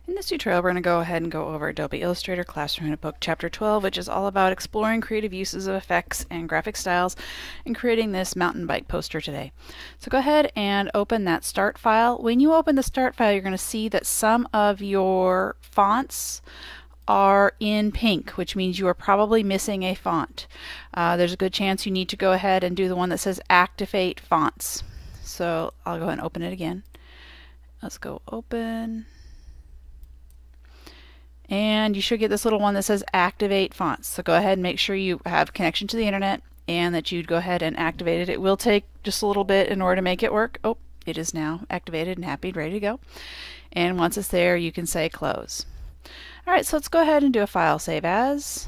In this tutorial, we're going to go ahead and go over Adobe Illustrator Classroom Book Chapter 12, which is all about exploring creative uses of effects and graphic styles and creating this mountain bike poster today. So go ahead and open that start file. When you open the start file, you're going to see that some of your fonts are in pink, which means you are probably missing a font. There's a good chance you need to go ahead and do the one that says Activate Fonts. So I'll go ahead and open it again. Let's go open. And you should get this little one that says Activate Fonts. So go ahead and make sure you have connection to the internet and that you'd go ahead and activate it. It will take just a little bit in order to make it work. Oh, it is now activated and happy, ready to go. And once it's there, you can say close. Alright, so let's go ahead and do a file save as.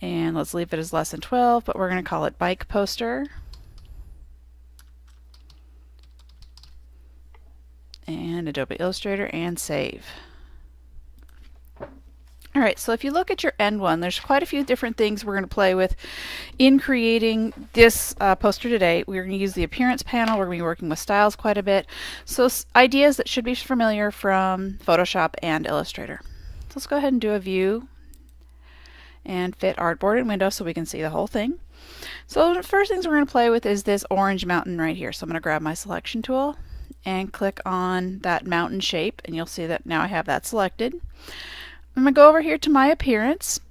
And let's leave it as lesson 12, but we're going to call it Bike Poster. And Adobe Illustrator and save. Alright, so if you look at your end one, there's quite a few different things we're going to play with in creating this poster today. We're going to use the appearance panel. We're going to be working with styles quite a bit. So ideas that should be familiar from Photoshop and Illustrator. So let's go ahead and do a view and fit artboard and window so we can see the whole thing. So the first things we're going to play with is this orange mountain right here. So I'm going to grab my selection tool and click on that mountain shape, and you'll see that now I have that selected. I'm going to go over here to my appearance,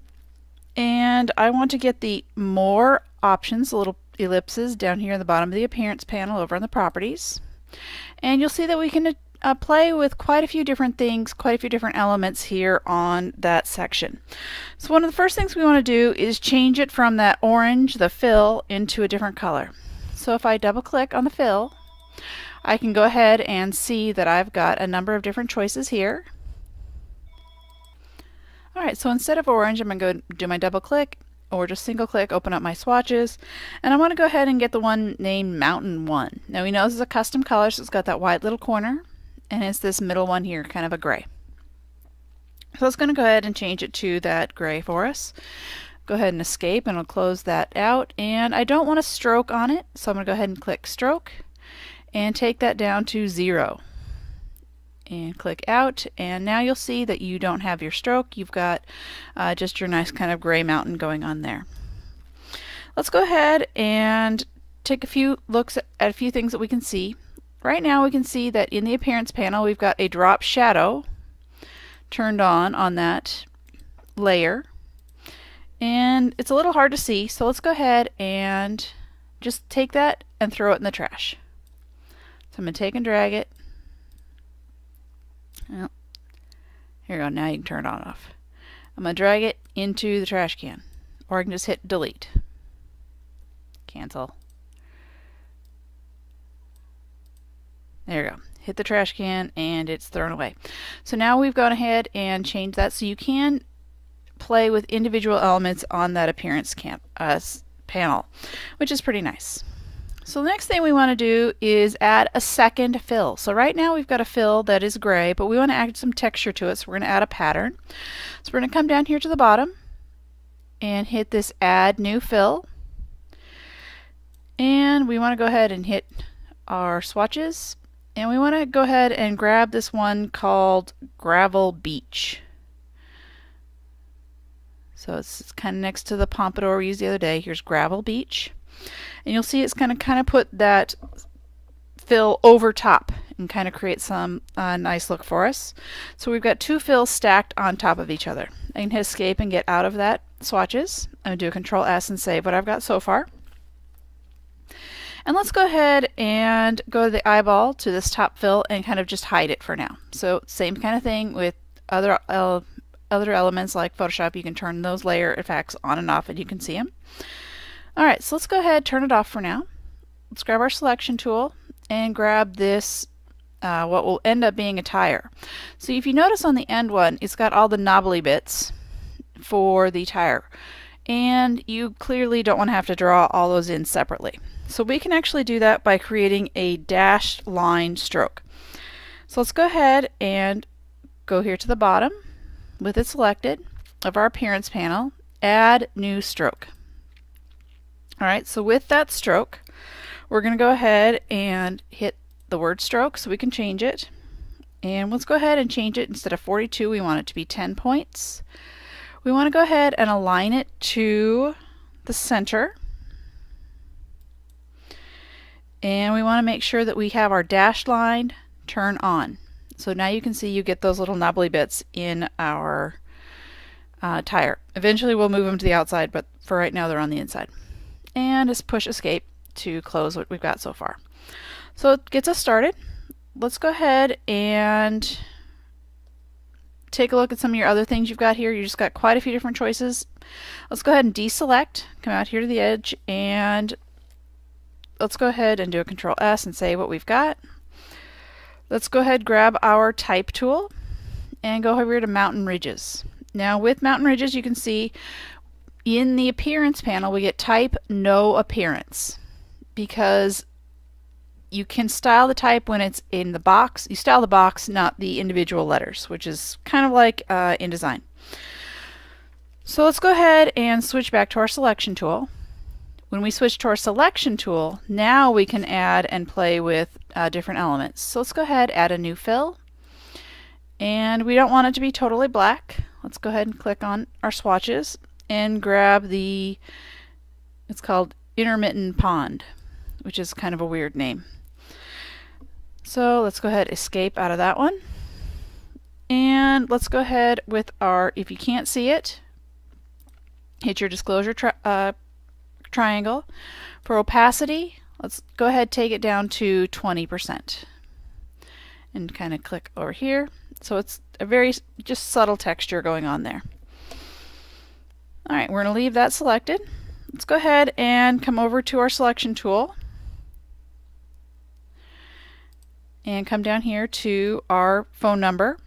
and I want to get the more options, the little ellipses down here in the bottom of the appearance panel over on the properties. And you'll see that we can play with quite a few different things, quite a few different elements here on that section. So one of the first things we want to do is change it from that orange, the fill, into a different color. So if I double click on the fill, I can go ahead and see that I've got a number of different choices here. Alright, so instead of orange, I'm going to go do my double click or just single click, open up my swatches, and I want to go ahead and get the one named Mountain 1. Now we know this is a custom color, so it's got that white little corner, and it's this middle one here, kind of a gray. So it's going to go ahead and change it to that gray for us. Go ahead and escape, and I'll close that out, and I don't want a stroke on it, so I'm going to go ahead and click stroke and take that down to 0. And click out, and now you'll see that you don't have your stroke. You've got just your nice kind of gray mountain going on there. Let's go ahead and take a few looks at a few things that we can see. Right now we can see that in the appearance panel we've got a drop shadow turned on that layer, and it's a little hard to see, so let's go ahead and just take that and throw it in the trash. So I'm going to take and drag it. Oh, here you go, now you can turn it on and off. I'm going to drag it into the trash can, or I can just hit delete. Cancel. There you go. Hit the trash can and it's thrown away. So now we've gone ahead and changed that so you can play with individual elements on that appearance panel, which is pretty nice. So the next thing we want to do is add a second fill. So right now we've got a fill that is gray, but we want to add some texture to it, so we're going to add a pattern. So we're going to come down here to the bottom and hit this Add New Fill. And we want to go ahead and hit our swatches. And we want to go ahead and grab this one called Gravel Beach. So it's kind of next to the pompadour we used the other day. Here's Gravel Beach. And you'll see it's kind of put that fill over top and kind of create some nice look for us. So we've got two fills stacked on top of each other. I can hit escape and get out of that swatches. I'm going to do a Control S and save what I've got so far. And let's go ahead and go to the eyeball to this top fill and kind of just hide it for now. So same kind of thing with other elements like Photoshop. You can turn those layer effects on and off and you can see them. Alright, so let's go ahead and turn it off for now. Let's grab our selection tool and grab this, what will end up being a tire. So if you notice on the end one, it's got all the knobbly bits for the tire. And you clearly don't want to have to draw all those in separately. So we can actually do that by creating a dashed line stroke. So let's go ahead and go here to the bottom with it selected of our appearance panel, Add New Stroke. Alright, so with that stroke, we're going to go ahead and hit the word stroke so we can change it. And let's go ahead and change it. Instead of 42, we want it to be 10 points. We want to go ahead and align it to the center. And we want to make sure that we have our dashed line turn on. So now you can see you get those little knobbly bits in our tire. Eventually we'll move them to the outside, but for right now they're on the inside. And just push escape to close what we've got so far. So it gets us started. Let's go ahead and take a look at some of your other things you've got here. You just got quite a few different choices. Let's go ahead and deselect, come out here to the edge, and let's go ahead and do a Control S and say what we've got. Let's go ahead and grab our type tool and go over here to mountain ridges. Now with mountain ridges, you can see in the appearance panel we get type no appearance, because you can style the type when it's in the box. You style the box, not the individual letters, which is kind of like InDesign. So let's go ahead and switch back to our selection tool. When we switch to our selection tool, now we can add and play with different elements. So let's go ahead, add a new fill. And we don't want it to be totally black. Let's go ahead and click on our swatches and grab the, it's called Intermittent Pond, which is kind of a weird name. So let's go ahead, escape out of that one. And let's go ahead with our, if you can't see it, hit your disclosure triangle. For opacity, let's go ahead, take it down to 20%. And kind of click over here. So it's a very just subtle texture going on there. All right, we're going to leave that selected. Let's go ahead and come over to our selection tool and come down here to our phone number.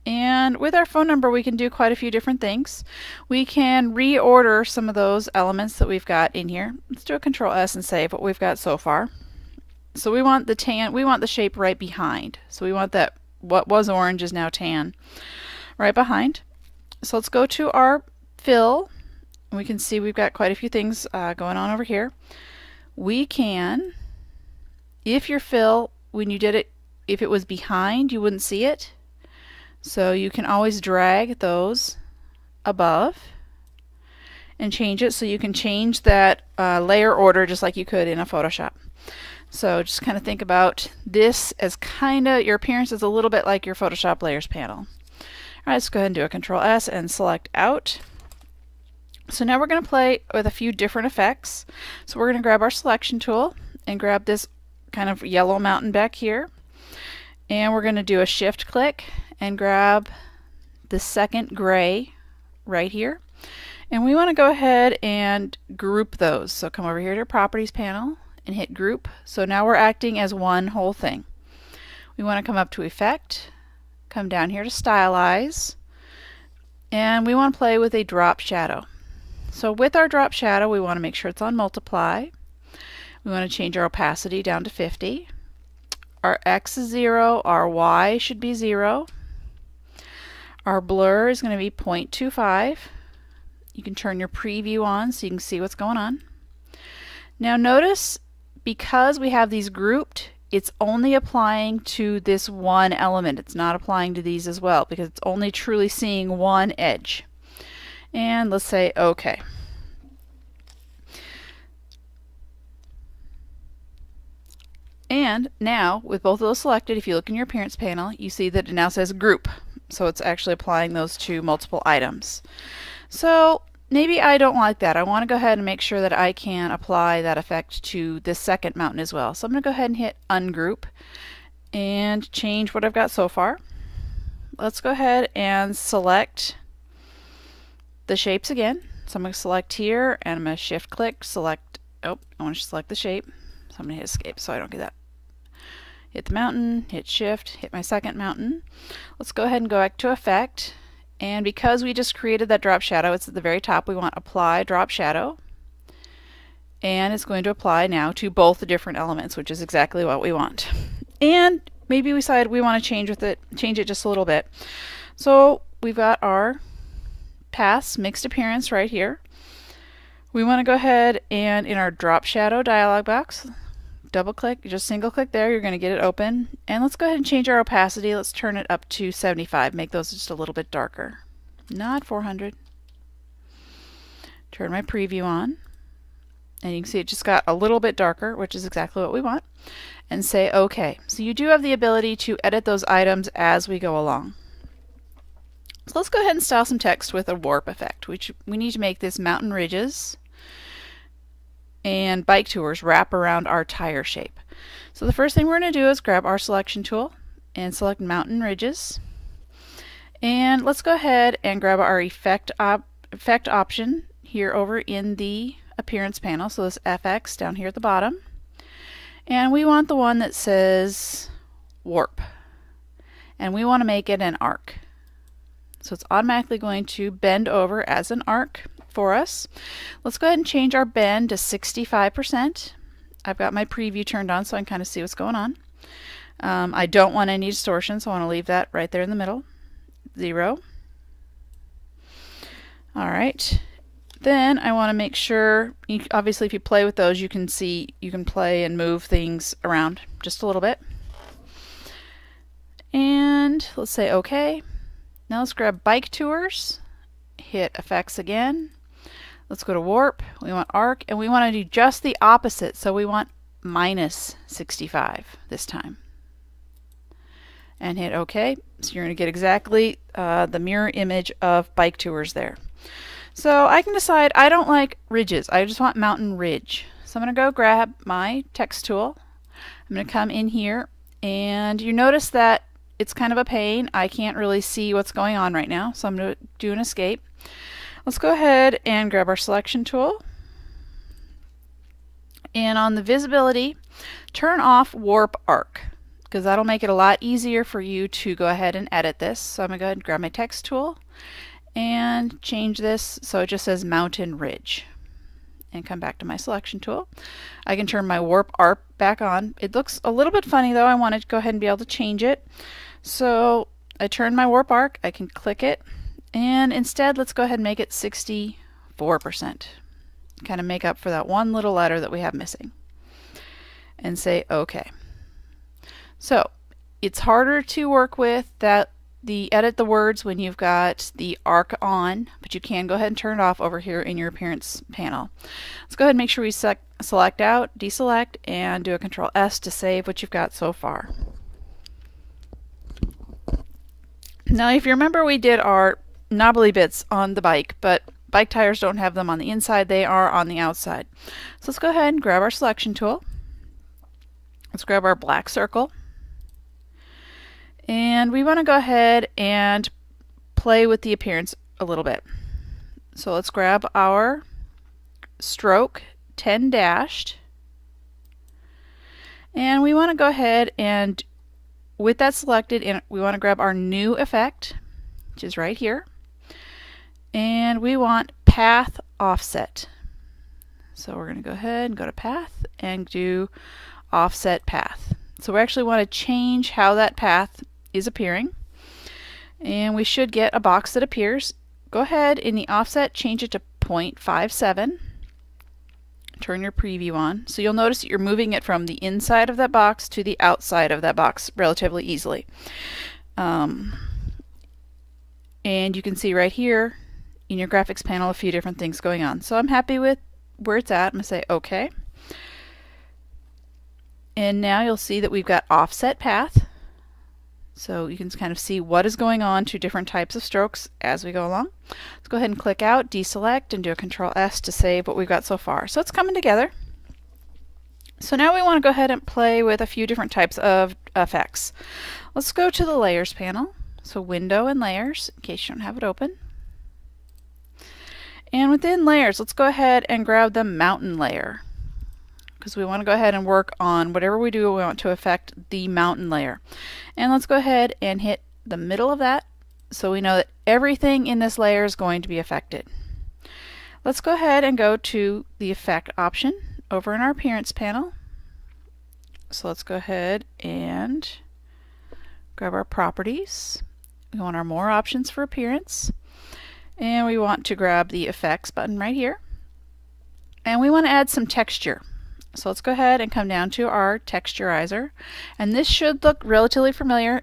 And with our phone number, we can do quite a few different things. We can reorder some of those elements that we've got in here. Let's do a Control S and save what we've got so far. So we want the tan, we want the shape right behind. So we want that what was orange is now tan right behind. So let's go to our fill. We can see we've got quite a few things going on over here. We can, if your fill, when you did it, if it was behind, you wouldn't see it. So you can always drag those above and change it, so you can change that layer order just like you could in a Photoshop. So just kind of think about this as kind of, your appearance is a little bit like your Photoshop layers panel. All right, let's go ahead and do a Control S and select out. So now we're going to play with a few different effects. So we're going to grab our selection tool and grab this kind of yellow mountain back here. And we're going to do a shift click and grab the second gray right here. And we want to go ahead and group those. So come over here to your properties panel and hit group. So now we're acting as one whole thing. We want to come up to effect, come down here to stylize, and we want to play with a drop shadow. So with our drop shadow, we want to make sure it's on multiply. We want to change our opacity down to 50. Our X is 0, our Y should be 0. Our blur is going to be 0.25. You can turn your preview on so you can see what's going on. Now notice, because we have these grouped, it's only applying to this one element. It's not applying to these as well, because it's only truly seeing one edge. And let's say OK. And now, with both of those selected, if you look in your appearance panel, you see that it now says group. So it's actually applying those to multiple items. So maybe I don't like that. I want to go ahead and make sure that I can apply that effect to this second mountain as well. So I'm going to go ahead and hit ungroup and change what I've got so far. Let's go ahead and select the shapes again. So I'm going to select here and I'm going to shift click, select, I want to select the shape. So I'm going to hit escape so I don't get that. Hit the mountain, hit shift, hit my second mountain. Let's go ahead and go back to effect. And because we just created that drop shadow, it's at the very top, we want apply drop shadow. And it's going to apply now to both the different elements, which is exactly what we want. And maybe we decide we want to change it just a little bit. So we've got our paths mixed appearance right here. We want to go ahead and in our drop shadow dialog box, double click, just single click there, you're going to get it open. And let's go ahead and change our opacity. Let's turn it up to 75, make those just a little bit darker. Not 400. Turn my preview on. And you can see it just got a little bit darker, which is exactly what we want. And say OK. So you do have the ability to edit those items as we go along. So let's go ahead and style some text with a warp effect, which we need to make this mountain ridges and bike tours wrap around our tire shape. So the first thing we're going to do is grab our selection tool and select mountain ridges. And let's go ahead and grab our effect option here over in the appearance panel. So this FX down here at the bottom. And we want the one that says warp. And we want to make it an arc. So it's automatically going to bend over as an arc for us. Let's go ahead and change our bend to 65%. I've got my preview turned on so I can kind of see what's going on. I don't want any distortion, so I want to leave that right there in the middle. 0. Alright. Then I want to make sure, obviously if you play with those, you can see, you can play and move things around just a little bit. And let's say OK. Now let's grab bike tours, hit effects again. Let's go to warp, we want arc, and we want to do just the opposite. So we want minus 65 this time. And hit OK. So you're going to get exactly the mirror image of bike tours there. So I can decide I don't like ridges. I just want mountain ridge. So I'm going to go grab my text tool. I'm going to come in here, and you notice that it's kind of a pain. I can't really see what's going on right now, so I'm going to do an escape. Let's go ahead and grab our selection tool. And on the visibility, turn off warp arc, because that'll make it a lot easier for you to go ahead and edit this. So I'm going to go ahead and grab my text tool and change this so it just says mountain ridge. And come back to my selection tool. I can turn my warp arc back on. It looks a little bit funny though. I want to go ahead and be able to change it. So I turn my warp arc, I can click it, and instead let's go ahead and make it 64%. Kind of make up for that one little letter that we have missing. And say OK. So it's harder to work with edit the words when you've got the arc on, but you can go ahead and turn it off over here in your appearance panel. Let's go ahead and make sure we select out, deselect, and do a Control S to save what you've got so far. Now if you remember, we did our knobbly bits on the bike, but bike tires don't have them on the inside, they are on the outside. So let's go ahead and grab our selection tool. Let's grab our black circle. And we want to go ahead and play with the appearance a little bit. So let's grab our stroke 10 dashed. And we want to go ahead and, with that selected, we want to grab our new effect, which is right here. And we want path offset. So we're going to go ahead and go to path and do offset path. So we actually want to change how that path is appearing. And we should get a box that appears. Go ahead in the offset, change it to 0.57. Turn your preview on. So you'll notice that you're moving it from the inside of that box to the outside of that box relatively easily. And you can see right here in your graphics panel a few different things going on. So I'm happy with where it's at. I'm going to say OK. And now you'll see that we've got offset path. So you can kind of see what is going on to different types of strokes as we go along. Let's go ahead and click out, deselect, and do a Control S to save what we've got so far. So it's coming together. So now we want to go ahead and play with a few different types of effects. Let's go to the Layers panel. So Window and Layers, in case you don't have it open. And within Layers, let's go ahead and grab the Mountain layer, because we want to go ahead and work on whatever we do, we want to affect the mountain layer. And let's go ahead and hit the middle of that so we know that everything in this layer is going to be affected. Let's go ahead and go to the effect option over in our appearance panel. So let's go ahead and grab our properties. We want our more options for appearance. And we want to grab the effects button right here. And we want to add some texture. So let's go ahead and come down to our texturizer, and this should look relatively familiar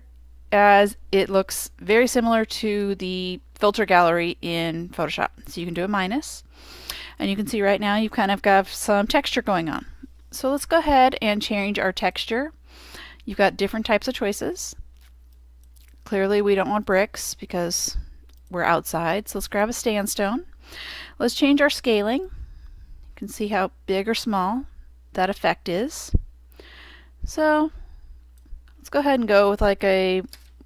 as it looks very similar to the filter gallery in Photoshop. So you can do a minus, and you can see right now you've kind of got some texture going on. So let's go ahead and change our texture. You've got different types of choices. Clearly we don't want bricks because we're outside, so let's grab a sandstone. Let's change our scaling. You can see how big or small that effect is. So let's go ahead and go with like a,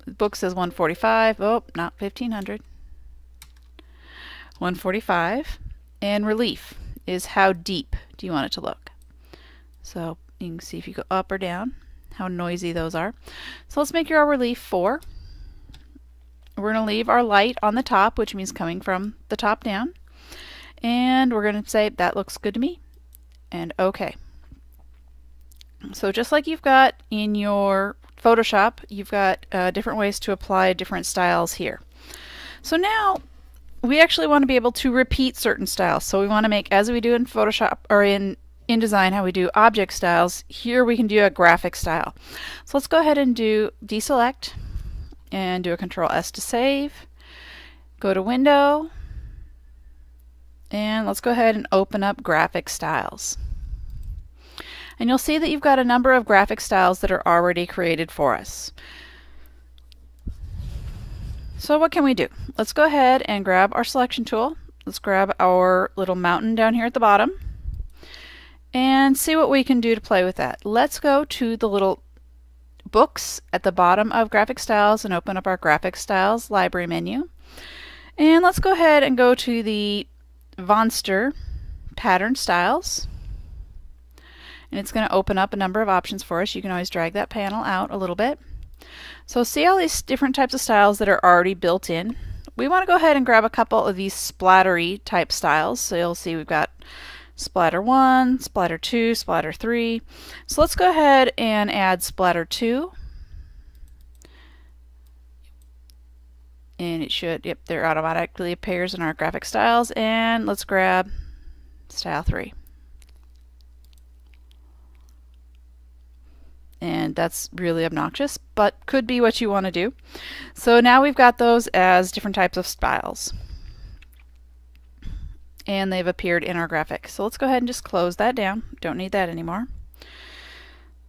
the book says 145, oh, not 1500. 145. And relief is how deep do you want it to look. So you can see if you go up or down how noisy those are. So let's make our relief 4. We're going to leave our light on the top, which means coming from the top down. And we're going to say that looks good to me. And OK. So just like you've got in your Photoshop, you've got different ways to apply different styles here. So now we actually want to be able to repeat certain styles. So we want to make, as we do in Photoshop or in InDesign, how we do object styles, here we can do a graphic style. So let's go ahead and do deselect and do a Control S to save. Go to Window, and let's go ahead and open up graphic styles. And you'll see that you've got a number of graphic styles that are already created for us. So what can we do? Let's go ahead and grab our selection tool. Let's grab our little mountain down here at the bottom and see what we can do to play with that. Let's go to the little books at the bottom of graphic styles and open up our graphic styles library menu. And let's go ahead and go to the Vonster pattern styles. And it's going to open up a number of options for us. You can always drag that panel out a little bit. So see all these different types of styles that are already built in. We want to go ahead and grab a couple of these splattery type styles. So you'll see we've got splatter 1, splatter 2, splatter 3. So let's go ahead and add splatter 2. And it should, yep, there automatically appears in our graphic styles. And let's grab style 3. And that's really obnoxious, but could be what you want to do. So now we've got those as different types of styles. And they've appeared in our graphic. So let's go ahead and just close that down. Don't need that anymore.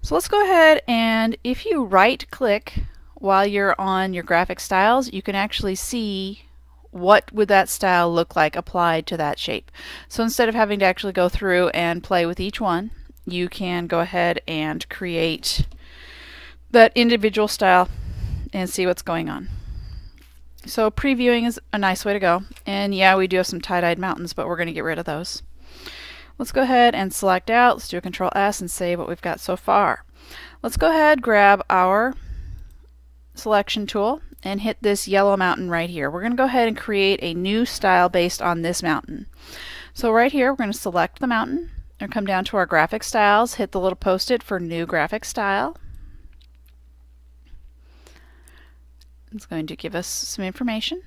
So let's go ahead, and if you right click while you're on your graphic styles, you can actually see what would that style look like applied to that shape. So instead of having to actually go through and play with each one, you can go ahead and create that individual style and see what's going on. So previewing is a nice way to go. And yeah, we do have some tie-dyed mountains, but we're going to get rid of those. Let's go ahead and select out. Let's do a Control S and save what we've got so far. Let's go ahead, grab our selection tool and hit this yellow mountain right here. We're going to go ahead and create a new style based on this mountain. So right here, we're going to select the mountain and come down to our graphic styles, hit the little post-it for new graphic style. It's going to give us some information.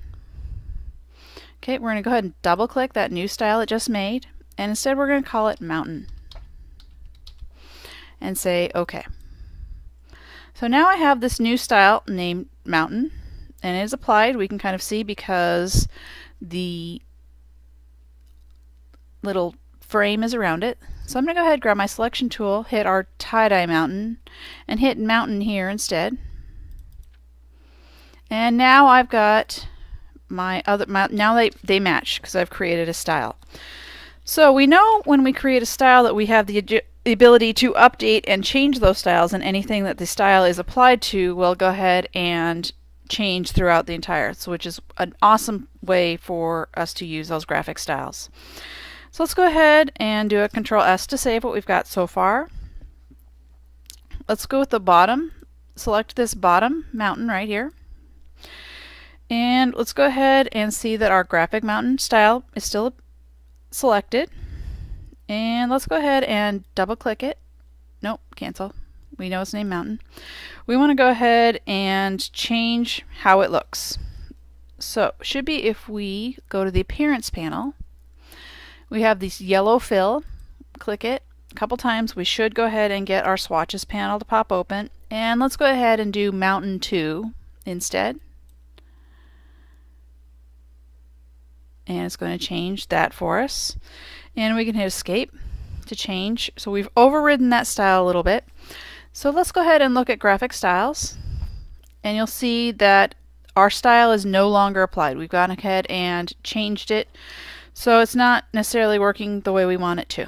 Okay, we're going to go ahead and double click that new style it just made, and instead we're going to call it mountain and say OK. So now I have this new style named mountain, and it is applied. We can kind of see because the little frame is around it. So I'm going to go ahead and grab my selection tool, hit our tie-dye mountain, and hit mountain here instead. And now I've got my other now they match because I've created a style. So we know when we create a style that we have the ability to update and change those styles, and anything that the style is applied to will go ahead and change throughout the entire, so which is an awesome way for us to use those graphic styles. So let's go ahead and do a Control S to save what we've got so far. Let's go with the bottom. Select this bottom mountain right here. And let's go ahead and see that our graphic mountain style is still selected. And let's go ahead and double click it. Nope, cancel. We know it's named mountain. We want to go ahead and change how it looks. So it should be, if we go to the appearance panel, we have this yellow fill, click it, a couple times, we should go ahead and get our swatches panel to pop open. And let's go ahead and do Mountain 2 instead. And it's going to change that for us. And we can hit Escape to change. So we've overridden that style a little bit. So let's go ahead and look at graphic styles. And you'll see that our style is no longer applied. We've gone ahead and changed it. So it's not necessarily working the way we want it to.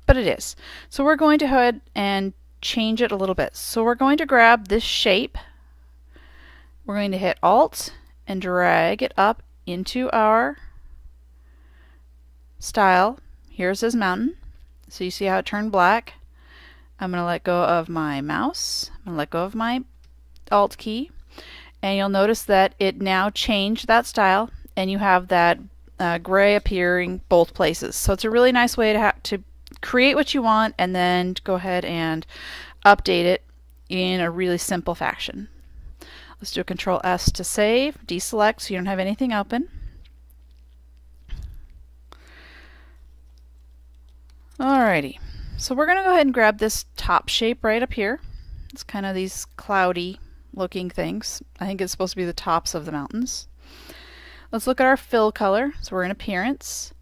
But it is. So we're going to go ahead and change it a little bit. So we're going to grab this shape. We're going to hit Alt and drag it up into our style. Here it says mountain. So you see how it turned black. I'm going to let go of my mouse. I'm going to let go of my Alt key. And you'll notice that it now changed that style, and you have that gray appearing both places. So it's a really nice way to create what you want and then go ahead and update it in a really simple fashion. Let's do a Control S to save, deselect so you don't have anything open. Alrighty, so we're going to go ahead and grab this top shape right up here. It's kind of these cloudy looking things. I think it's supposed to be the tops of the mountains. Let's look at our fill color. So we're in Appearance.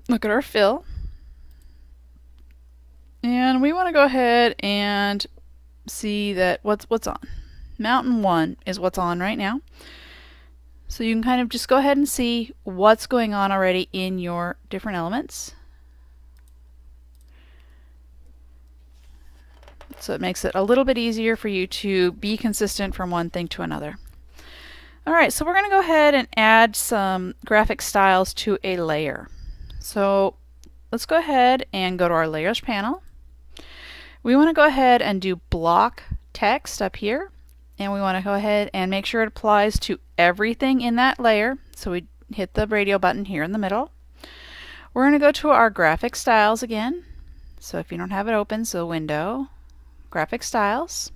Look at our fill. And we want to go ahead and see that what's on. Mountain 1 is what's on right now. So you can kind of just go ahead and see what's going on already in your different elements. So it makes it a little bit easier for you to be consistent from one thing to another. Alright, so we're going to go ahead and add some graphic styles to a layer. So let's go ahead and go to our Layers panel. We want to go ahead and do Block Text up here. And we want to go ahead and make sure it applies to everything in that layer. So we hit the radio button here in the middle. We're going to go to our graphic styles again. So if you don't have it open, so Window, Graphic Styles.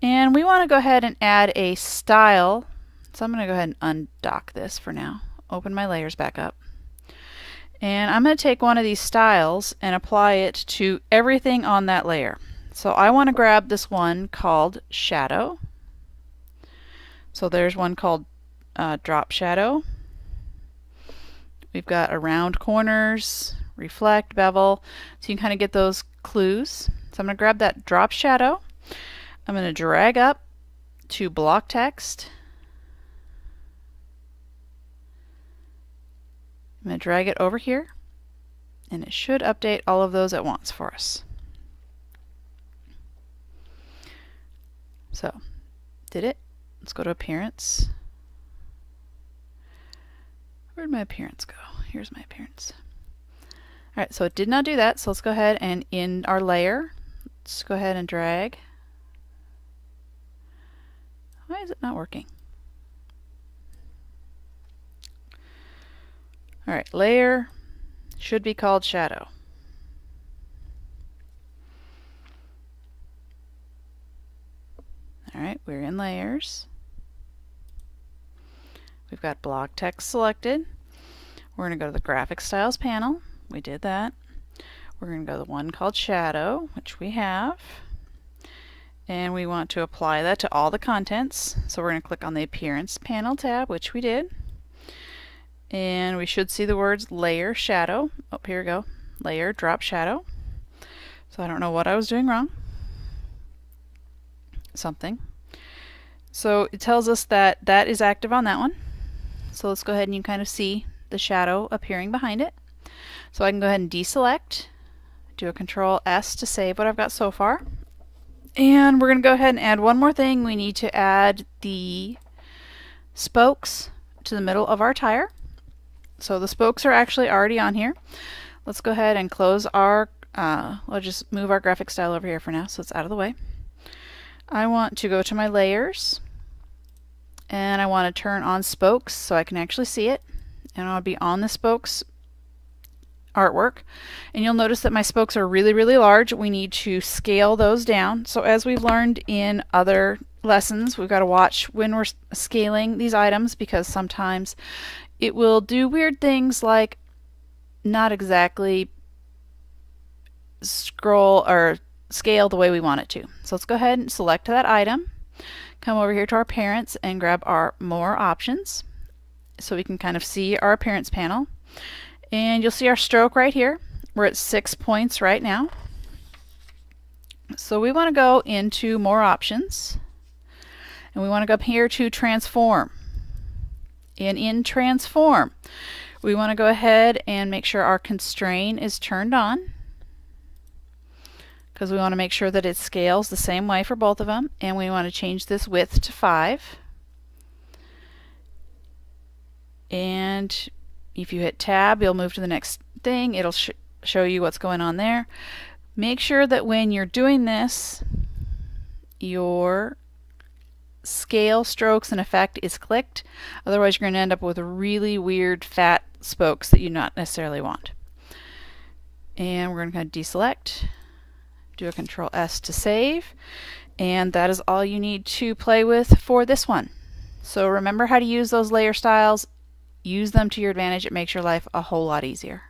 And we want to go ahead and add a style. So I'm going to go ahead and undock this for now. Open my layers back up. And I'm going to take one of these styles and apply it to everything on that layer. So I want to grab this one called Shadow. So there's one called Drop Shadow. We've got Around Corners, Reflect, Bevel. So you can kind of get those clues. So I'm going to grab that Drop Shadow. I'm going to drag up to Block Text. I'm going to drag it over here. And it should update all of those at once for us. So, did it? Let's go to Appearance. Where'd my Appearance go? Here's my Appearance. Alright, so it did not do that, so let's go ahead and in our layer, let's go ahead and drag. Why is it not working? Alright, layer should be called Shadow. Alright, we're in Layers. We've got Block Text selected. We're going to go to the Graphic Styles panel. We did that. We're going to go to the one called Shadow, which we have. And we want to apply that to all the contents. So we're going to click on the Appearance panel tab, which we did. And we should see the words Layer Shadow. Oh, here we go. Layer Drop Shadow. So I don't know what I was doing wrong. Something. So it tells us that that is active on that one. So let's go ahead and you kind of see the shadow appearing behind it. So I can go ahead and deselect, do a Control S to save what I've got so far. And we're going to go ahead and add one more thing. We need to add the spokes to the middle of our tire. So the spokes are actually already on here. Let's go ahead and close our, we'll just move our graphic style over here for now so it's out of the way. I want to go to my layers and I want to turn on spokes so I can actually see it. And I'll be on the spokes artwork. And you'll notice that my spokes are really, really large. We need to scale those down. So as we've learned in other lessons, we've got to watch when we're scaling these items because sometimes it will do weird things like not exactly scroll or scale the way we want it to. So let's go ahead and select that item, come over here to our Appearance and grab our More Options so we can kind of see our Appearance panel. And you'll see our stroke right here. We're at 6 points right now. So we want to go into More Options, and we want to go up here to Transform. And in Transform, we want to go ahead and make sure our Constrain is turned on, because we want to make sure that it scales the same way for both of them. And we want to change this width to 5. And if you hit Tab, you'll move to the next thing. It'll show you what's going on there. Make sure that when you're doing this, your Scale, Strokes, and Effect is clicked. Otherwise, you're going to end up with really weird fat spokes that you not necessarily want. And we're going to deselect, do a Control S to save, and that is all you need to play with for this one. So remember how to use those layer styles. Use them to your advantage. It makes your life a whole lot easier.